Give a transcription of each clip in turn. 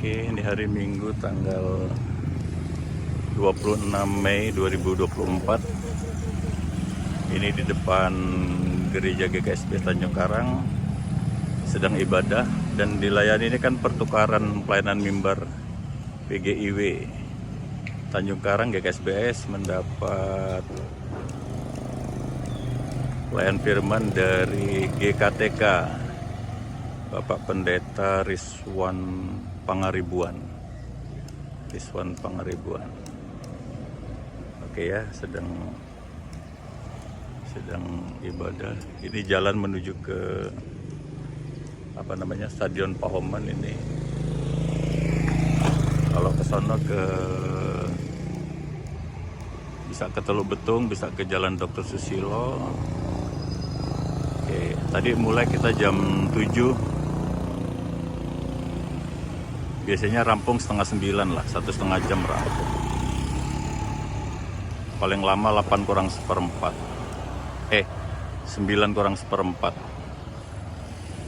Oke, ini hari Minggu tanggal 26 Mei 2024. Ini di depan gereja GKSB Tanjung Karang sedang ibadah, dan dilayani ini kan pertukaran pelayanan mimbar PGIW Tanjung Karang. GKSBS mendapat pelayan firman dari GKTK Bapak Pendeta Rizwan Pangaribuan. Oke ya, sedang ibadah. Ini jalan menuju ke Stadion Pahoman ini. Kalau ke sono bisa ke Teluk Betung, bisa ke Jalan Dr. Susilo. Oke, tadi mulai kita jam 7. Biasanya rampung setengah 9 lah, 1,5 jam rampung. Paling lama 8 kurang seperempat. 9 kurang seperempat.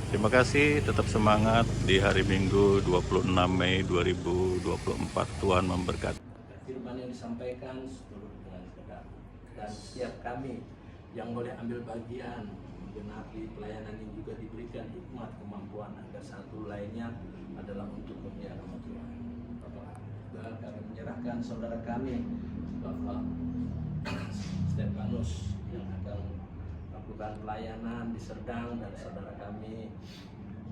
Terima kasih, tetap semangat di hari Minggu 26 Mei 2024. Tuhan memberkati. Firman yang disampaikan seluruh dengan sedap, dan setiap kami yang boleh ambil bagian menggenapi pelayanan ini juga diberikan hikmat kemampuan agar satu lainnya adalah untuk kemuliaan nama Tuhan. Bapak, kami menyerahkan saudara kami Bapak Stefanus yang akan melakukan pelayanan di Serdang, dan saudara kami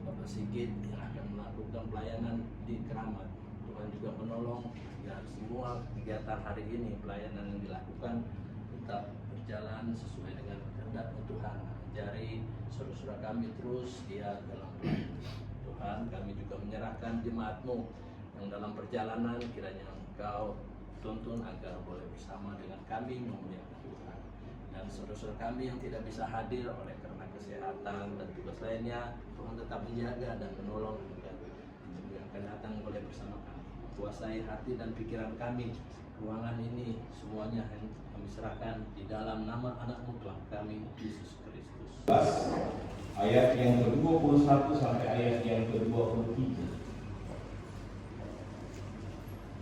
Bapak Sigit yang akan melakukan pelayanan di Keramat. Tuhan juga menolong agar semua kegiatan hari ini, pelayanan yang dilakukan tetap berjalan sesuai dengan kehendak Tuhan. Ajari saudara-saudara kami terus dia dalam pelayanan. Tuhan, kami juga menyerahkan jemaat-Mu yang dalam perjalanan, kiranya Engkau tuntun agar boleh bersama dengan kami memuliakan Tuhan. Dan saudara-saudara kami yang tidak bisa hadir oleh karena kesehatan dan tugas lainnya, Tuhan tetap menjaga dan menolong agar yang akan datang boleh bersama kami. Kuasai hati dan pikiran kami, ruangan ini semuanya yang kami serahkan di dalam nama anak-Mu Tuhan kami, Yesus Kristus. Ayat yang ke-21 sampai ayat yang ke-23.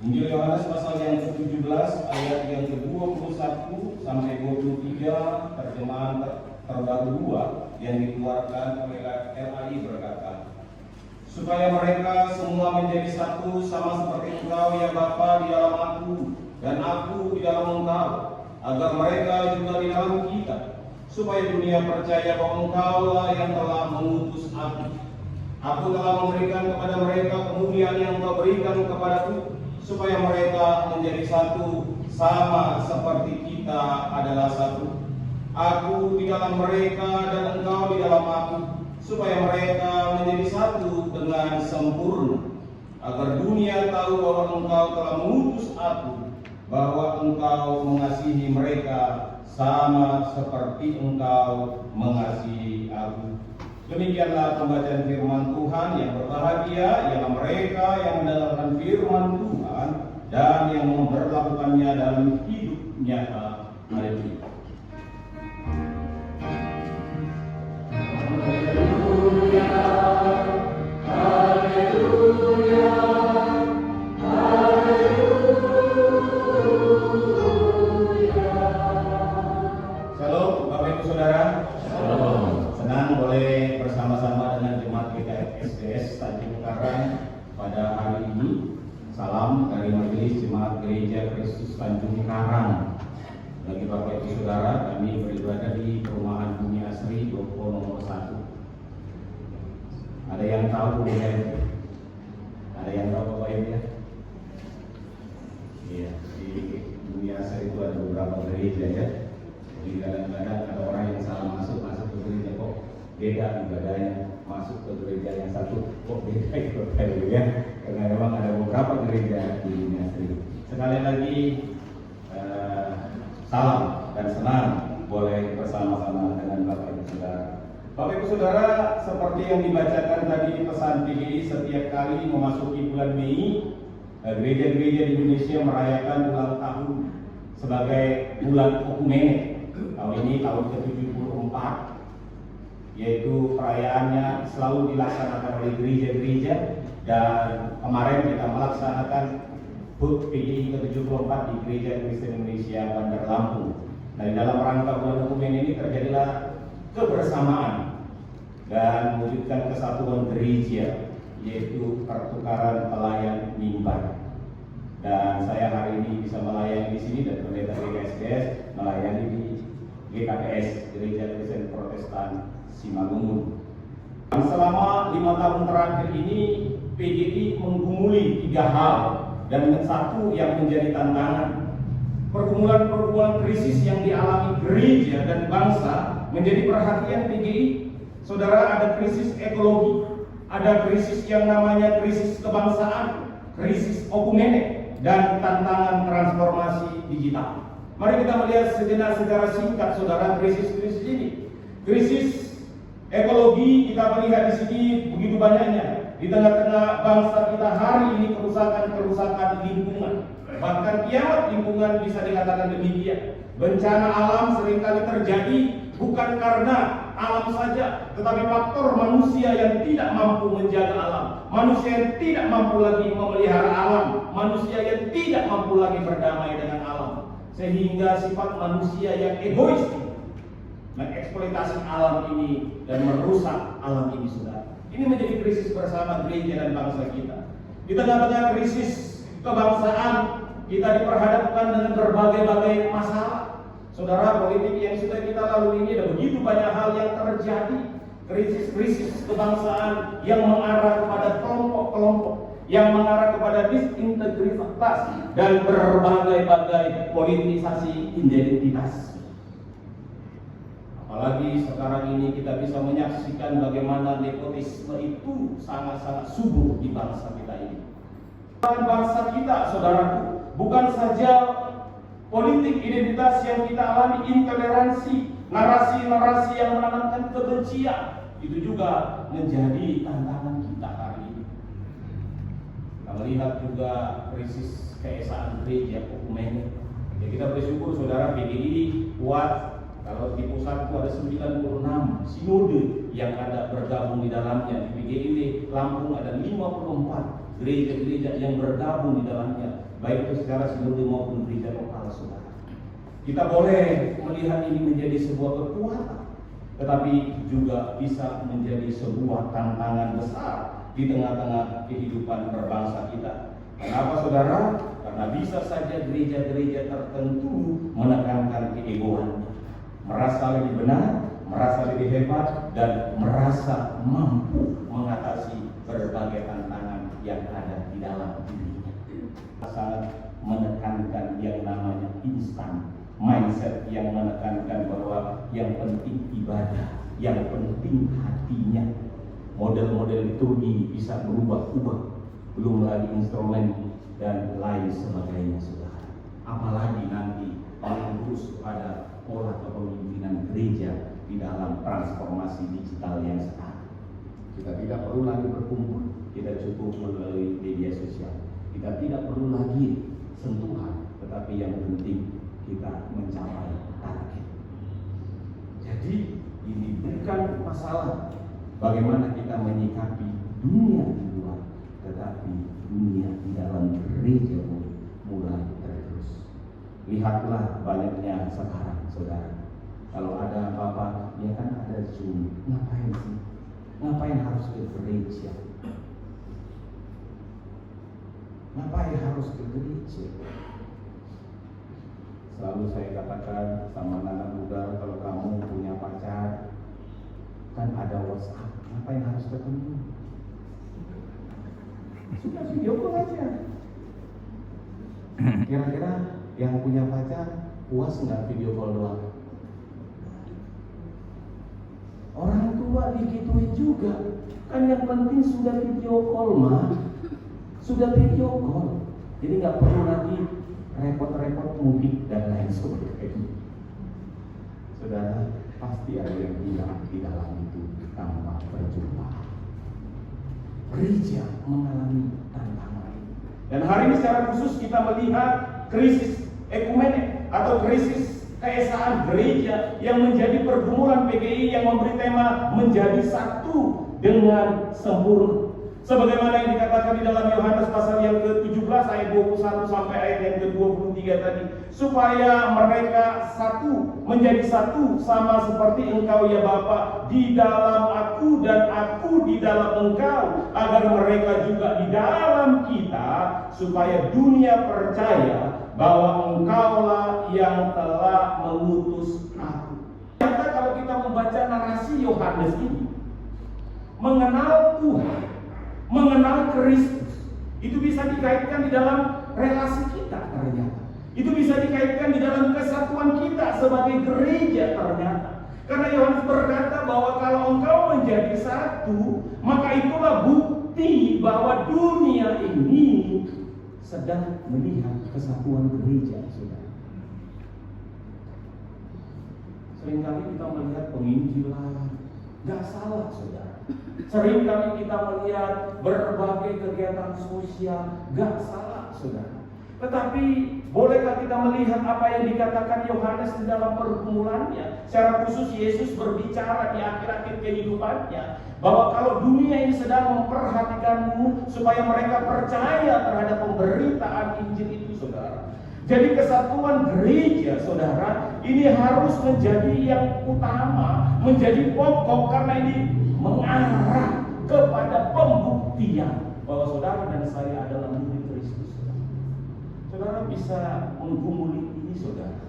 Injil Yohanes pasal yang ke-17 ayat yang ke-21 sampai 23, terjemahan terbaru 2 yang dikeluarkan oleh LAI berkata, supaya mereka semua menjadi satu sama seperti Engkau ya Bapa di dalam Aku dan Aku di dalam Engkau, agar mereka juga di dalam kita, supaya dunia percaya bahwa Engkaulah yang telah mengutus Aku. Aku telah memberikan kepada mereka kemuliaan yang Engkau berikan kepadaku, supaya mereka menjadi satu sama seperti kita adalah satu. Aku di dalam mereka dan Engkau di dalam Aku, supaya mereka menjadi satu dengan sempurna, agar dunia tahu bahwa Engkau telah mengutus Aku, bahwa Engkau mengasihi mereka sama seperti Engkau mengasihi Aku. Demikianlah pembacaan firman Tuhan. Yang berbahagia ialah mereka yang mendengarkan firman Tuhan dan yang memperlakukannya dalam hidup nyata. Haleluya. Pada hari ini, salam dari Majelis Jemaat Gereja Kristus Tanjung Karang. Bagi Bapak Ibu Saudara, kami beribadah di Perumahan Bumi Asri Doko nomor 1. Ada yang tahu ya? Ada yang tahu Bapak Ibu ya? Iya, di Bumi Asri itu ada beberapa gereja ya. Jadi kadang-kadang ada orang yang salah masuk ke gereja kok beda ibadahnya. Masuk ke gereja yang satu kok beda itu ya, karena memang ada beberapa gereja di dunia asli. Sekali lagi salam dan senang boleh bersama-sama dengan Bapak Ibu Saudara. Bapak Ibu Saudara, seperti yang dibacakan tadi di pesan PGI, setiap kali memasuki bulan Mei, gereja-gereja di Indonesia merayakan ulang tahun sebagai bulan Okumene. Tahun ini tahun ke-74. Yaitu perayaannya selalu dilaksanakan oleh gereja-gereja, dan kemarin kita melaksanakan HUT PGI ke-74 di Gereja Kristen Indonesia Bandar Lampung. Nah, di dalam rangka bulan dokumen ini terjadilah kebersamaan dan mewujudkan kesatuan gereja, yaitu pertukaran pelayan mimbar. Dan saya hari ini bisa melayani di sini dan pendeta GKSDS melayani di GKPS, Gereja Kristen Protestan Simalungun. Selama 5 tahun terakhir ini PGI menggumuli 3 hal dan satu yang menjadi tantangan. Pergumulan-pergumulan krisis yang dialami gereja dan bangsa menjadi perhatian PGI. Saudara, ada krisis ekologi, ada krisis yang namanya krisis kebangsaan, krisis okumene, dan tantangan transformasi digital. Mari kita melihat sejenak secara singkat, saudara, krisis-krisis ini. Krisis ekologi kita melihat di sini begitu banyaknya. Di tengah-tengah bangsa kita hari ini kerusakan lingkungan. Bahkan kiamat lingkungan bisa dikatakan demikian. Bencana alam seringkali terjadi bukan karena alam saja, tetapi faktor manusia yang tidak mampu menjaga alam, manusia yang tidak mampu lagi memelihara alam, manusia yang tidak mampu lagi berdamai dengan alam, sehingga sifat manusia yang egois mengeksploitasi alam ini dan merusak alam ini, saudara. Ini menjadi krisis bersama gereja dan bangsa kita. Di tengah-tengah krisis kebangsaan, kita diperhadapkan dengan berbagai-bagai masalah. Saudara, politik yang sudah kita lalui ini ada begitu banyak hal yang terjadi. Krisis-krisis kebangsaan yang mengarah kepada kelompok-kelompok, yang mengarah kepada disintegritas dan berbagai-bagai politisasi identitas. Apalagi sekarang ini kita bisa menyaksikan bagaimana nepotisme itu sangat-sangat subur di bangsa kita ini. Bangsa kita, saudaraku, bukan saja politik identitas yang kita alami, intoleransi, narasi-narasi yang menanamkan kebencian, itu juga menjadi tantangan kita hari ini. Kita melihat juga krisis keesaan gereja okumene. Ya, kita bersyukur, saudara, PGI kuat. Kalau di pusatku ada 96 sinode yang ada bergabung di dalamnya. Di PGI Lampung ada 54 gereja-gereja yang bergabung di dalamnya, baik itu secara sinode maupun gereja lokal, saudara. Kita boleh melihat ini menjadi sebuah kekuatan, tetapi juga bisa menjadi sebuah tantangan besar di tengah-tengah kehidupan berbangsa kita. Kenapa, saudara? Karena bisa saja gereja-gereja tertentu menekankan keegoannya, merasa lebih benar, merasa lebih hebat, dan merasa mampu mengatasi berbagai tantangan yang ada di dalam dirinya. Sangat menekankan yang namanya instan, mindset yang menekankan bahwa yang penting ibadah, yang penting hatinya. Model-model liturgi bisa berubah-ubah, belum lagi instrumen dan lain sebagainya, saudara. Apalagi nanti mengurus pada pola kepemimpinan gereja di dalam transformasi digital yang sekarang. Kita tidak perlu lagi berkumpul, kita cukup melalui media sosial. Kita tidak perlu lagi sentuhan, tetapi yang penting kita mencapai target. Jadi ini bukan masalah bagaimana kita menyikapi dunia di luar, tetapi dunia di dalam gereja pun mulai tergerus. Lihatlah banyaknya sekarang, saudara. Kalau ada apa-apa, ya kan ada Zoom. Ngapain sih? Ngapain harus ke gereja? Ngapain harus ke gereja? Selalu saya katakan sama anak muda, kalau kamu punya pacar, kan ada WhatsApp. Ngapain harus ketemu? Sudah video call aja. Kira-kira yang punya pacar puas nggak video call doang? Orang tua digituin juga. Kan yang penting sudah video call, mah. Sudah video call. Jadi nggak perlu lagi repot-repot mudik dan lain sebagainya. Saudara, pasti ada yang hilang di dalam itu tanpa perjumpaan. Gereja mengalami tantangan ini. Dan hari ini secara khusus kita melihat krisis ekumene atau krisis keesaan gereja yang menjadi pergumulan PGI yang memberi tema menjadi satu dengan sempurna. Sebagaimana yang dikatakan di dalam Yohanes pasal yang ke-17 ayat 21 sampai ayat yang ke-23 tadi, supaya mereka satu, menjadi satu, sama seperti Engkau ya Bapa di dalam aku dan aku di dalam Engkau, agar mereka juga di dalam kita, supaya dunia percaya bahwa Engkaulah yang telah mengutus aku. Ternyata kalau kita membaca narasi Yohanes ini, mengenal Tuhan, mengenal Kristus, itu bisa dikaitkan di dalam relasi kita ternyata. Itu bisa dikaitkan di dalam kesatuan kita sebagai gereja ternyata. Karena Yohanes berkata bahwa kalau engkau menjadi satu, maka itulah bukti bahwa dunia ini sedang melihat kesatuan gereja, saudara. Seringkali kita melihat penginjilan, gak salah saudara. Seringkali kita melihat berbagai kegiatan sosial, gak salah saudara. Tetapi bolehkah kita melihat apa yang dikatakan Yohanes di dalam pergumulannya? Secara khusus Yesus berbicara di akhir-akhir kehidupannya, bahwa kalau dunia ini sedang memperhatikanmu supaya mereka percaya terhadap pemberitaan Injil itu, saudara. Jadi kesatuan gereja, saudara, ini harus menjadi yang utama, menjadi pokok, karena ini mengarah kepada pembuktian bahwa saudara dan saya adalah murid Kristus. Saudara bisa menggumuli ini, saudara.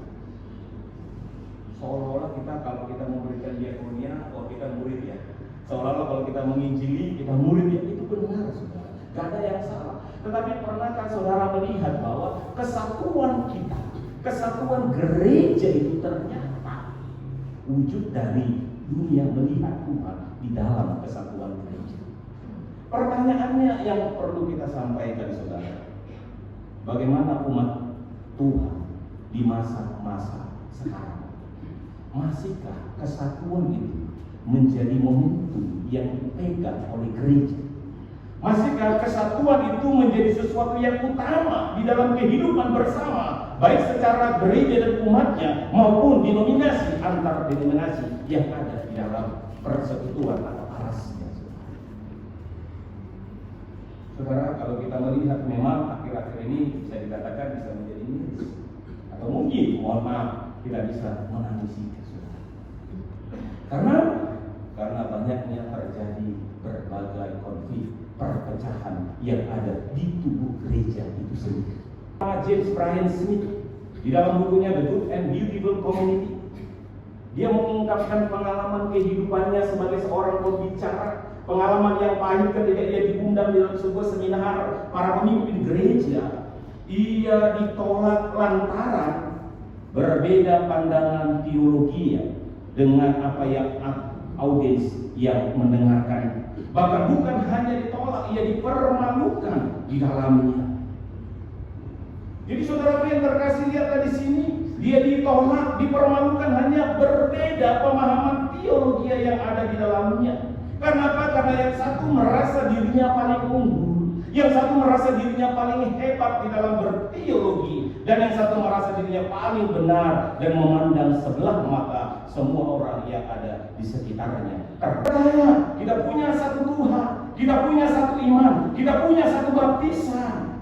Seolah-olah kita kalau kita memberikan diakonia, oh kita murid ya. Seolah-olah kalau kita menginjili, kita murid ya. Itu benar, saudara. Gak ada yang salah. Tetapi pernahkah saudara melihat bahwa kesatuan kita, kesatuan gereja itu ternyata wujud dari dunia melihat Tuhan di dalam kesatuan gereja? Pertanyaannya yang perlu kita sampaikan, saudara, bagaimana umat Tuhan di masa-masa sekarang? Masihkah kesatuan itu menjadi momentum yang dipegang oleh gereja? Masihkah kesatuan itu menjadi sesuatu yang utama di dalam kehidupan bersama, baik secara gereja dan umatnya maupun denominasi antar denominasi yang ada di dalam persekutuan atau arasnya? Saudara, kalau kita melihat memang akhir-akhir ini bisa dikatakan bisa menjadi miris, atau mungkin, mohon maaf, tidak bisa menangisi, saudara. Karena banyaknya terjadi berbagai konflik, perpecahan yang ada di tubuh gereja itu sendiri. James Bryan Smith di dalam bukunya The Good and Beautiful Community, dia mengungkapkan pengalaman kehidupannya sebagai seorang pembicara, pengalaman yang pahit ketika ia diundang di dalam sebuah seminar para pemimpin gereja. Ia ditolak lantaran berbeda pandangan teologi dengan apa yang audiens yang mendengarkan. Bahkan bukan hanya ditolak, ia dipermalukan di dalamnya. Jadi saudara yang terkasih, lihatlah di sini, dia ditolak, dipermalukan, hanya berbeda pemahaman teologi yang ada di dalamnya. Kenapa? Karena yang satu merasa dirinya paling unggul, yang satu merasa dirinya paling hebat di dalam berteologi, dan yang satu merasa dirinya paling benar dan memandang sebelah mata semua orang yang ada di sekitarnya. Percaya kita punya satu Tuhan, kita punya satu iman, kita punya satu baptisan.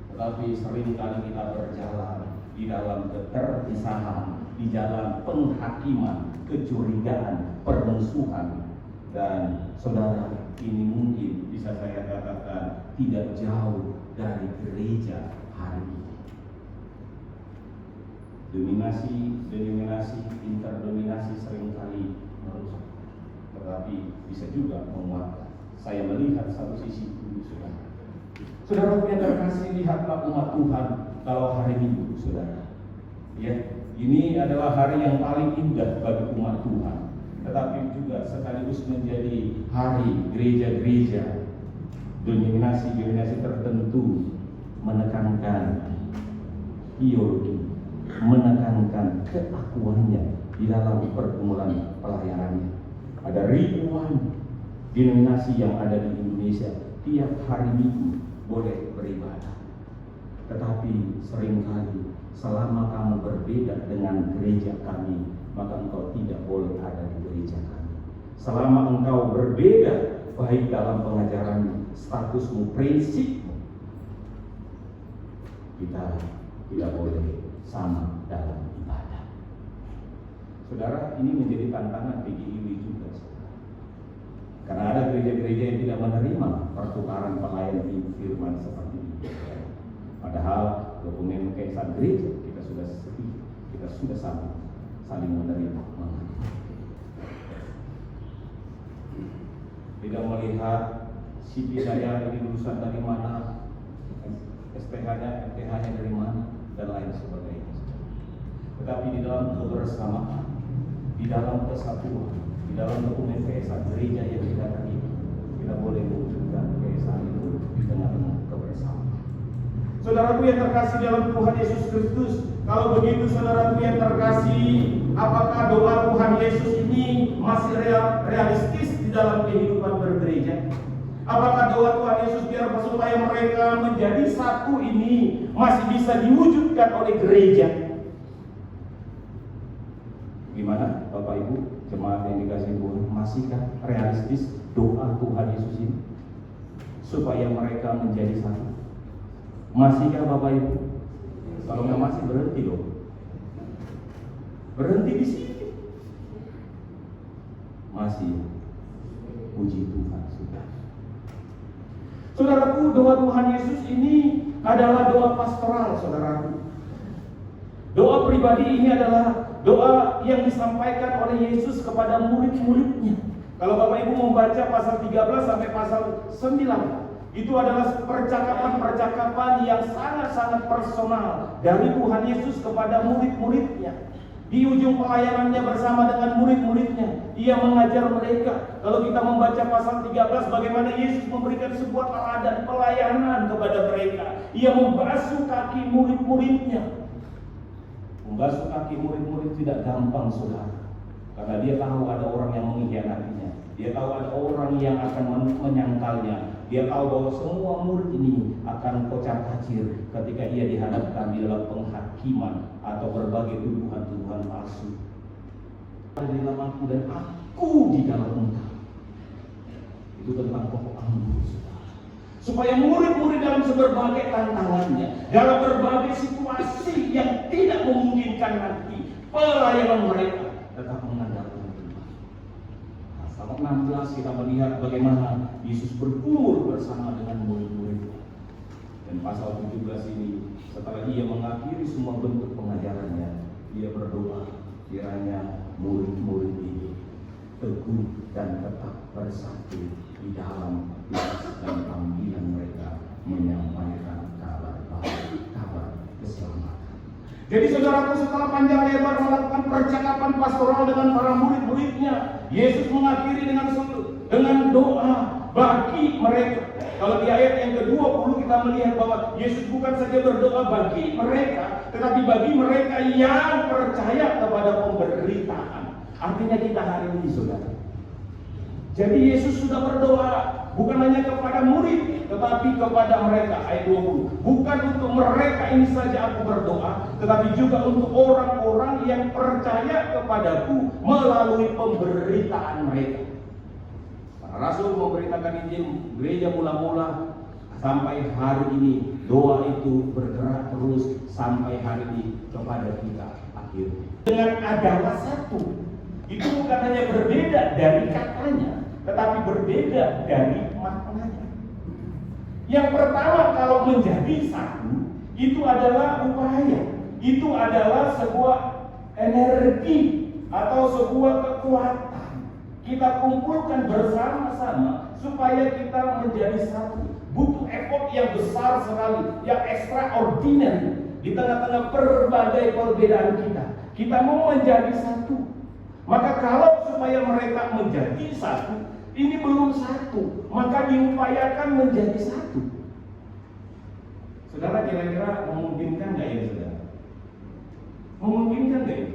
Tetapi seringkali kita berjalan di dalam keterpisahan, di dalam penghakiman, kecurigaan, permusuhan. Dan saudara, ini mungkin bisa saya katakan tidak jauh dari gereja hari ini. Denominasi, interdominasi seringkali merusak, tetapi bisa juga menguatkan. Saya melihat satu sisi dulu, saudara. Saudara yang terkasih, lihatlah umat Tuhan kalau hari Minggu, saudara. Ya, ini adalah hari yang paling indah bagi umat Tuhan, tetapi juga sekaligus menjadi hari gereja-gereja, denominasi tertentu menekankan teologi, menekankan keakuannya di dalam pergumulan pelayanannya. Ada ribuan denominasi yang ada di Indonesia, tiap hari Minggu boleh beribadah. Tetapi seringkali selama kamu berbeda dengan gereja kami, maka engkau tidak boleh ada di gereja kami. Selama engkau berbeda baik dalam pengajaran, statusmu, prinsipmu, kita tidak boleh sama dalam ibadah. Saudara, ini menjadi tantangan PGIW juga, saudara. Karena ada gereja-gereja yang tidak menerima pertukaran pelayan firman seperti ini. Padahal dokumen keesaan gereja kita sudah saling menerima. Tidak melihat CV saya ini lulusan dari mana, STH-nya, MTH-nya dari mana, dan lain sebagainya. Tetapi di dalam kebersamaan, di dalam kesatuan, di dalam dokumen keesaan gereja yang kita terima, kita boleh mewujudkan keesaan itu di tengah-tengah kebersamaan. Saudaraku yang terkasih dalam Tuhan Yesus Kristus, kalau begitu saudaraku yang terkasih, apakah doa Tuhan Yesus ini masih realistis di dalam kehidupan bergereja? Apakah doa Tuhan Yesus biar supaya mereka menjadi satu ini masih bisa diwujudkan oleh gereja? Gimana Bapak Ibu, jemaat yang dikasihi Tuhan, masihkah realistis doa Tuhan Yesus ini supaya mereka menjadi satu? Masihkah Bapak Ibu? Kalau nggak masih, berhenti dong. Berhenti di sini. Masih. Puji Tuhan, sudah. Saudaraku, doa Tuhan Yesus ini adalah doa pastoral, saudaraku. Doa pribadi ini adalah doa yang disampaikan oleh Yesus kepada murid-muridnya. Kalau Bapak Ibu membaca pasal 13 sampai pasal 9, itu adalah percakapan-percakapan yang sangat-sangat personal dari Tuhan Yesus kepada murid-muridnya. Di ujung pelayanannya bersama dengan murid-muridnya, ia mengajar mereka. Kalau kita membaca pasal 13, bagaimana Yesus memberikan sebuah teladan pelayanan kepada mereka. Ia membasuh kaki murid-muridnya. Membasuh kaki murid-murid tidak gampang, saudara. Karena dia tahu ada orang yang mengkhianatinya. Dia tahu ada orang yang akan menyangkalnya. Dia tahu bahwa semua murid ini akan kocar-kacir ketika ia dihadapkan di dalam penghakiman atau berbagai tuduhan-tuduhan palsu. Ada di dalam aku dan aku di dalam engkau. Itu tentang pokok anggur, saudara. Supaya murid-murid dalam berbagai tantangannya, dalam berbagai situasi yang tidak memungkinkan nanti pelayanan mereka tetap mengandalkan Tuhan. Pasal 16 kita melihat bagaimana Yesus berkumur bersama dengan murid-muridnya. Dan pasal 17 ini, setelah ia mengakhiri semua bentuk pengajarannya, ia berdoa kiranya murid-murid ini teguh dan tetap bersatu di dalam tugas dan panggilan mereka menyampaikan kabar baik, kabar keselamatan. Jadi saudaraku, setelah panjang lebar melakukan percakapan pastoral dengan para murid-muridnya, Yesus mengakhiri dengan doa bagi mereka. Kalau di ayat yang ke-20 kita melihat bahwa Yesus bukan saja berdoa bagi mereka, tetapi bagi mereka yang percaya kepada pemberitaan. Artinya kita hari ini, saudara. Jadi Yesus sudah berdoa bukan hanya kepada murid, tetapi kepada mereka. Ayat 20. Bukan untuk mereka ini saja aku berdoa, tetapi juga untuk orang-orang yang percaya kepadaku melalui pemberitaan mereka. Para rasul memberitakan Injil gereja mula-mula sampai hari ini. Doa itu bergerak terus sampai hari ini kepada kita akhirnya. Dengan adalah satu. Itu bukan hanya berbeda dari katanya, tetapi berbeda dari maknanya. Yang pertama, kalau menjadi satu, itu adalah upaya. Itu adalah sebuah energi atau sebuah kekuatan. Kita kumpulkan bersama-sama supaya kita menjadi satu. Butuh effort yang besar sekali, yang extraordinary di tengah-tengah berbagai perbedaan kita. Kita mau menjadi satu. Maka kalau supaya mereka menjadi satu, ini belum satu, maka diupayakan menjadi satu. Saudara, kira-kira memungkinkan nggak ini, saudara? Memungkinkan nggak ini?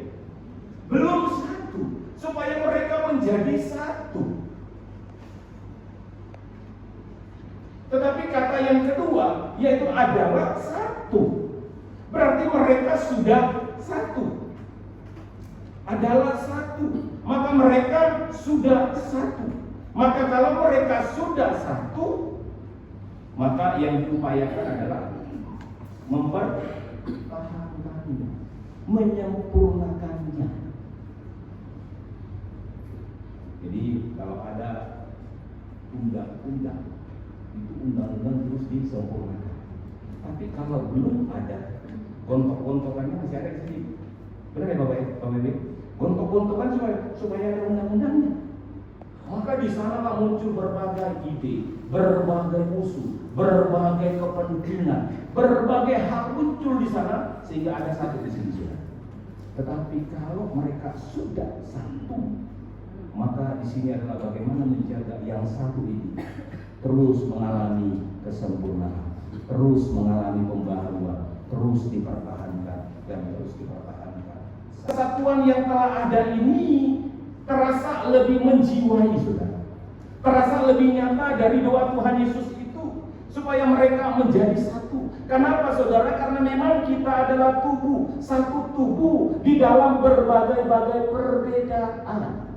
Belum satu, supaya mereka menjadi satu. Tetapi kata yang kedua, yaitu adalah satu. Berarti mereka sudah satu. Adalah satu, maka mereka sudah satu. Maka kalau mereka sudah satu, maka yang diupayakan adalah mempertahankannya, menyempurnakannya. Jadi kalau ada undang-undang, itu undang-undang terus disempurnakan. Tapi kalau belum ada, gontok-gontokannya masih ada di sini. Benar ya Bapak Ibu? Gontok-gontokan supaya ada undang-undangnya. Maka di sana lah muncul berbagai ide, berbagai musuh, berbagai kepentingan, berbagai hal muncul di sana sehingga ada satu kesencian. Tetapi kalau mereka sudah satu, maka di sini adalah bagaimana menjaga yang satu ini terus mengalami kesempurnaan, terus mengalami pembaharuan, terus dipertahankan dan terus dipertahankan. Kesatuan yang telah ada ini terasa lebih menjiwai, saudara. Terasa lebih nyata dari doa Tuhan Yesus itu supaya mereka menjadi satu. Kenapa saudara? Karena memang kita adalah tubuh, satu tubuh di dalam berbagai-bagai perbedaan.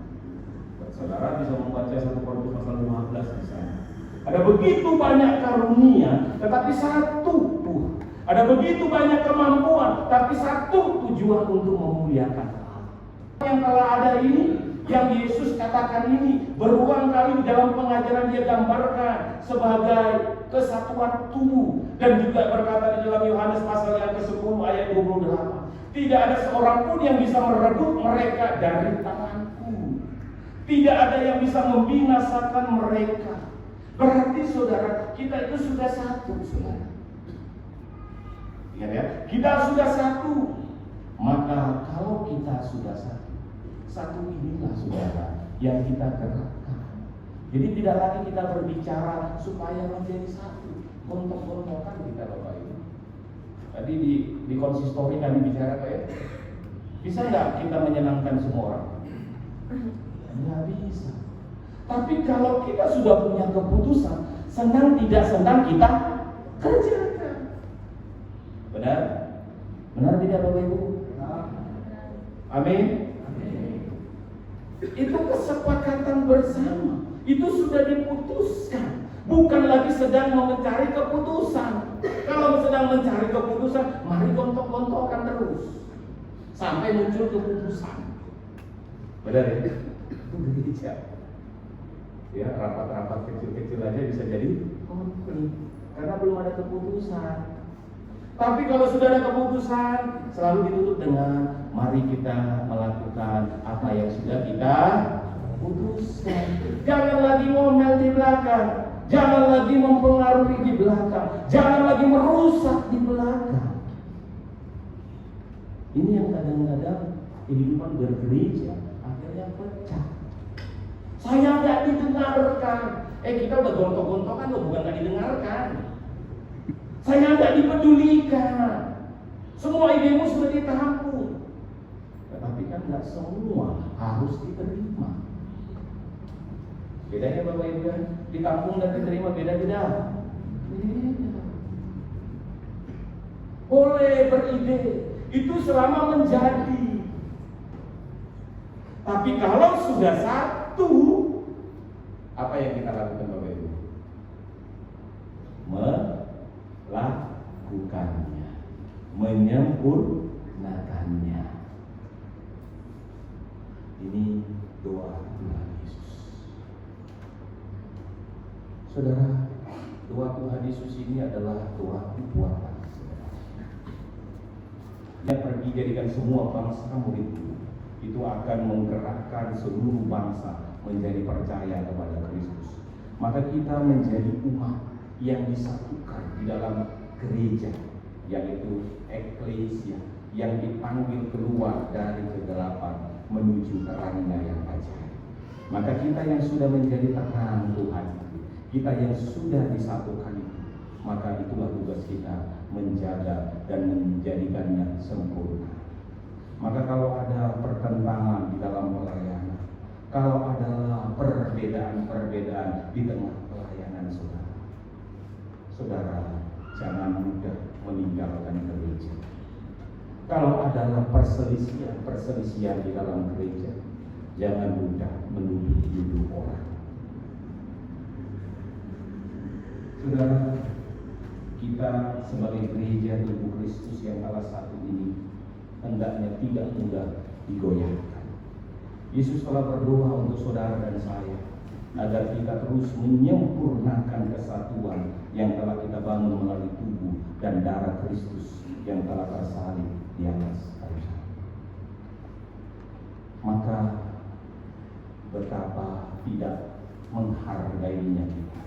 Saudara bisa membaca 1 Korintus pasal 15 di sana. Ada begitu banyak karunia, tetapi satu Tuhan. Ada begitu banyak kemampuan, tapi satu tujuan untuk memuliakan Allah. Yang telah ada ini, yang Yesus katakan ini, berulang kali di dalam pengajaran dia gambarkan sebagai kesatuan tubuh. Dan juga berkata di dalam Yohanes pasal yang ke-10 ayat 28, tidak ada seorang pun yang bisa merebut mereka dari tanganku. Tidak ada yang bisa membinasakan mereka. Berarti saudara, kita itu sudah satu, saudara. Ya, kita sudah satu. Maka kalau kita sudah satu inilah saudara yang kita gerakkan. Jadi tidak lagi kita berbicara supaya menjadi satu, gontok-gontokan kita Bapak Ibu. Tadi di konsistori kami bicara kayak, bisa nggak kita menyenangkan semua orang? Nggak bisa. Tapi kalau kita sudah punya keputusan, senang tidak senang kita kerjakan. Benar? Benar tidak Bapak Ibu? Amin. Itu kesepakatan bersama. Itu sudah diputuskan. Bukan lagi sedang mencari keputusan. Kalau sedang mencari keputusan, mari gontok-gontokan terus sampai muncul keputusan. Benar ya? Itu gereja. Ya, rapat-rapat kecil-kecil aja bisa jadi konflik karena belum ada keputusan. Tapi kalau sudah ada keputusan, selalu ditutup dengan mari kita melakukan apa yang sudah kita putuskan. Jangan lagi ngomel di belakang, jangan lagi mempengaruhi di belakang, jangan lagi merusak di belakang. Ini yang kadang-kadang kehidupan bergereja akhirnya pecah. Saya nggak didengarkan. Kita udah gontok-gontokan loh, bukan nggak didengarkan. Saya nggak dipedulikan. Semua idemu sudah ditampung. Tetapi kan nggak semua harus diterima. Bedanya Bapak Ibu kan, ditampung dan diterima beda-beda. Boleh beride, itu selama menjadi. Tapi kalau sudah satu, apa yang kita lakukan Bapak Ibu? Melakukannya, menyempurnakannya. Ini doa Tuhan Yesus. Saudara, doa Tuhan Yesus ini adalah doa kekuatan. Dia pergi jadikan semua bangsa murid-Mu. Itu akan menggerakkan seluruh bangsa menjadi percaya kepada Kristus. Maka kita menjadi umat yang disatukan di dalam gereja, yaitu eklesia, yang dipanggil keluar dari kegelapan menuju terangnya yang ajaib. Maka kita yang sudah menjadi terang Tuhan, kita yang sudah disatukan itu, maka itulah tugas kita menjaga dan menjadikannya sempurna. Maka kalau ada pertentangan di dalam pelayanan, kalau ada perbedaan-perbedaan di tengah pelayanan saudara, jangan mudah meninggalkan gereja. Kalau adalah perselisihan di dalam gereja, jangan mudah menuduh orang. Saudara, kita sebagai gereja tubuh Kristus yang salah satu ini hendaknya tidak mudah digoyahkan. Yesus telah berdoa untuk saudara dan saya agar kita terus menyempurnakan kesatuan yang telah kita bangun melalui tubuh dan darah Kristus yang telah tersalib di atas kayu salib. Maka betapa tidak menghargainya kita,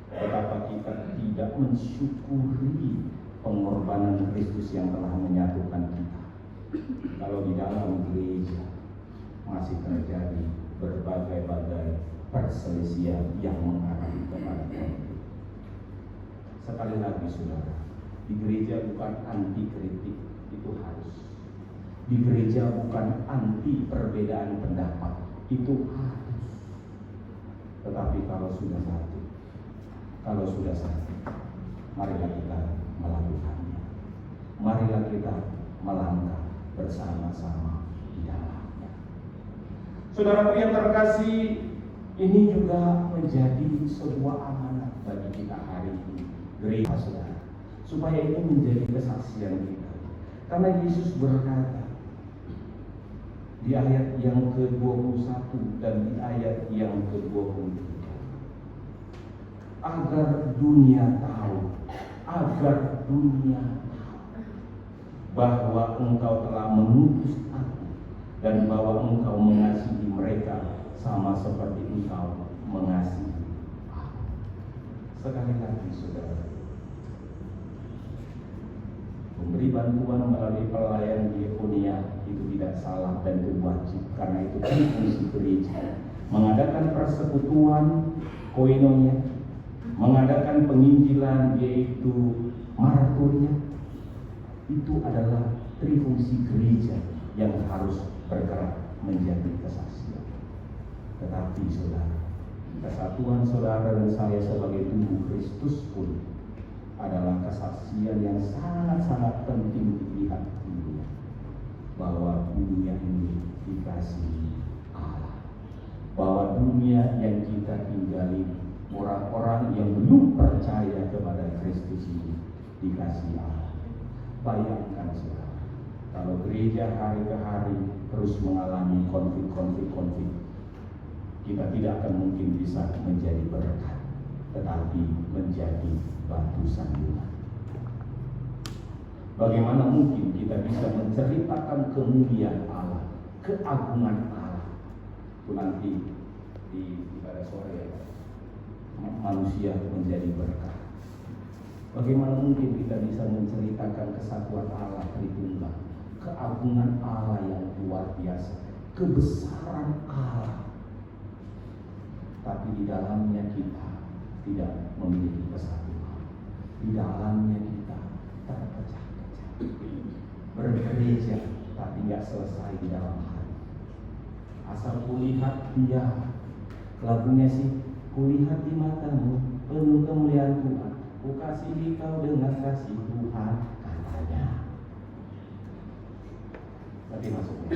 betapa kita tidak mensyukuri pengorbanan Kristus yang telah menyatukan kita, kalau di dalam gereja masih terjadi berbagai-bagai perselisihan yang mengarah kepada konflik. Sekali lagi saudara, di gereja bukan anti kritik, itu harus. Di gereja bukan anti perbedaan pendapat, itu harus. Tetapi kalau sudah satu, marilah kita melakukannya. Marilah kita melangkah bersama-sama di dalamnya. Saudara yang terkasih, ini juga menjadi sebuah amanat bagi kita hari ini, gereja saudara, supaya ini menjadi kesaksian kita. Karena Yesus berkata di ayat yang ke-21 dan di ayat yang ke-23, agar dunia tahu bahwa engkau telah mengutus aku dan bahwa engkau mengasihi mereka sama seperti engkau mengasihi aku. Sekali lagi saudara, memberi bantuan melalui pelayanan diakonia itu tidak salah dan itu wajib, karena itu fungsi gereja. Mengadakan persekutuan koinonia, mengadakan penginjilan yaitu marturnya, itu adalah trifungsi gereja yang harus bergerak menjadi kesaksian. Tetapi saudara, kesatuan saudara dan saya sebagai tubuh Kristus pun adalah kesaksian yang sangat-sangat penting dilihat dunia, bahwa dunia ini dikasihi Allah, bahwa dunia yang kita tinggali, orang-orang yang belum percaya kepada Kristus ini dikasihi Allah. Bayangkan saudara, kalau gereja hari ke hari terus mengalami konflik, kita tidak akan mungkin bisa menjadi berkat, tetapi menjadi batu sandungan. Bagaimana mungkin kita bisa menceritakan kemuliaan Allah, keagungan Allah? Itu nanti di ibadah sore manusia menjadi berkat. Bagaimana mungkin kita bisa menceritakan kesatuan Allah Tritunggal, keagungan Allah yang luar biasa, kebesaran Allah, tapi di dalamnya kita tidak memiliki kesatuan, di dalamnya kita terpecah-pecah, bergereja tapi tidak selesai di dalam hati. Asal kulihat dia, lagunya sih, kulihat di matamu penuh kemuliaan Tuhan, ku kasihi kau dengan kasih Tuhan, katanya. Tapi maksudnya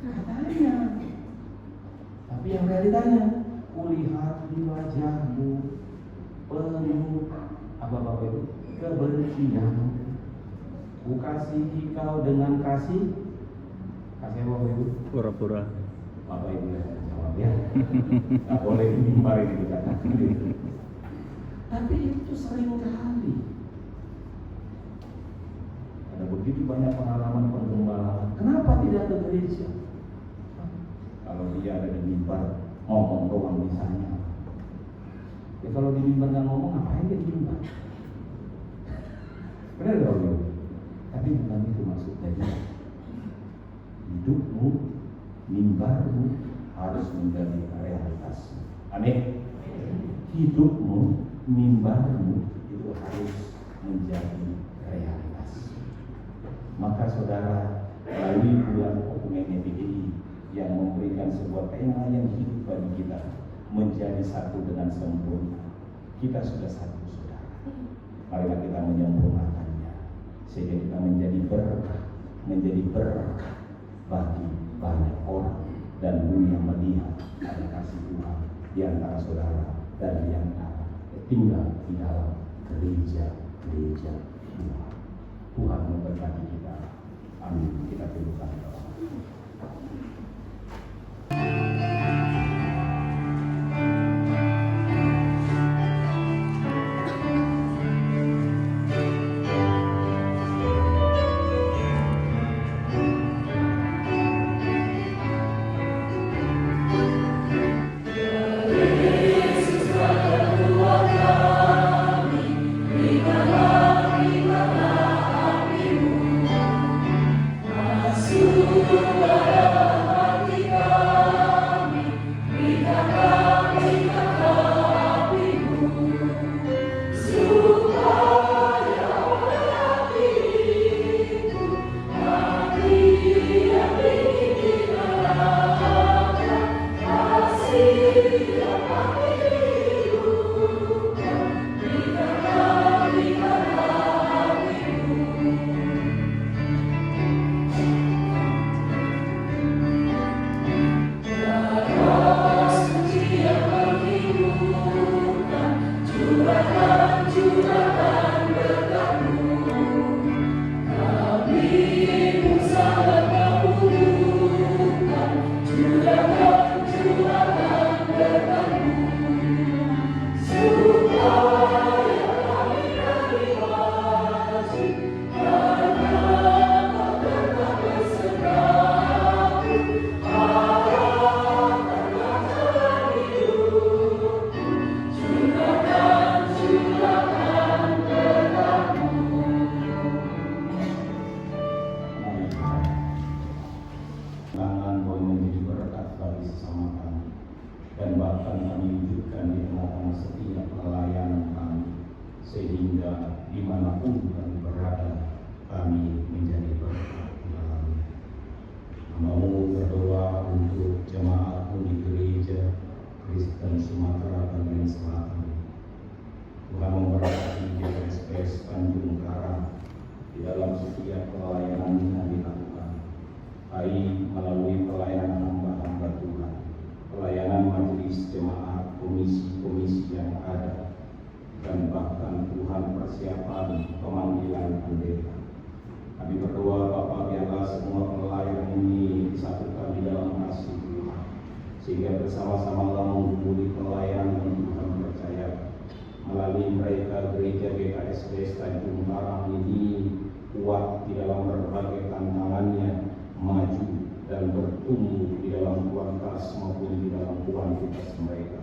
katanya, tapi yang realitanya, kulihat di wajahmu penuh apa Bapak Ibu kebencian, ku kasihi kau dengan kasih Bapak Ibu, Pura-pura. Bapak Ibu jawab ya. Nggak boleh di mimbar ini dikatakan gitu. Tapi itu sering kali ada begitu banyak pengalaman penggembalaan. Kenapa tidak ke gereja? Kalau dia ada di mimbar ngomong doang misalnya. Ya kalau di mimbar nggak ngomong, ngapain dia di mimbar? Benar nggak Bapak? Tapi bukan itu maksudnya. Hidupmu, mimbarmu harus menjadi realitas. Amin. Hidupmu, mimbarmu itu harus menjadi realitas. Maka saudara, melalui bulan Okumene PGI yang memberikan sebuah tema yang hidup bagi kita, menjadi satu dengan sempurna. Kita sudah satu saudara. Marilah kita menyempurnakannya sehingga kita menjadi berkah bagi banyak orang, dan dunia melihat ada kasih Tuhan di antara saudara dan di antara tinggal di dalam gereja gereja. Tuhan memberkati kita. Amin. Kita tundukkan doa. Tangan boleh menjadi berkat bagi sesama kami, dan bahkan kami wujudkan di tengah-tengah setiap pelayanan kami, sehingga dimanapun kami berada, kami menjadi berkat di dalamnya. Mau berdoa untuk jemaatmu di gereja Kristen Sumatera bagian selatan. Tuhan memberkati GKSPS Tanjung Karang di dalam setiap pelayanan yang dilakukan, baik melalui pelayanan hamba-hamba Tuhan, pelayanan majelis jemaat, komisi-komisi yang ada, dan bahkan Tuhan persiapan pemanggilan pendeta. Kami berdoa Bapa, biarlah semua pelayan ini disatukan di dalam kasih Tuhan, sehingga bersama-sama menghubungi pelayanan yang Tuhan percayakan. Melalui mereka gereja GKSPS Tanjung Karang ini kuat di dalam berbagai tantangannya, maju dan bertumbuh di dalam kualitas maupun di dalam kuantitas mereka.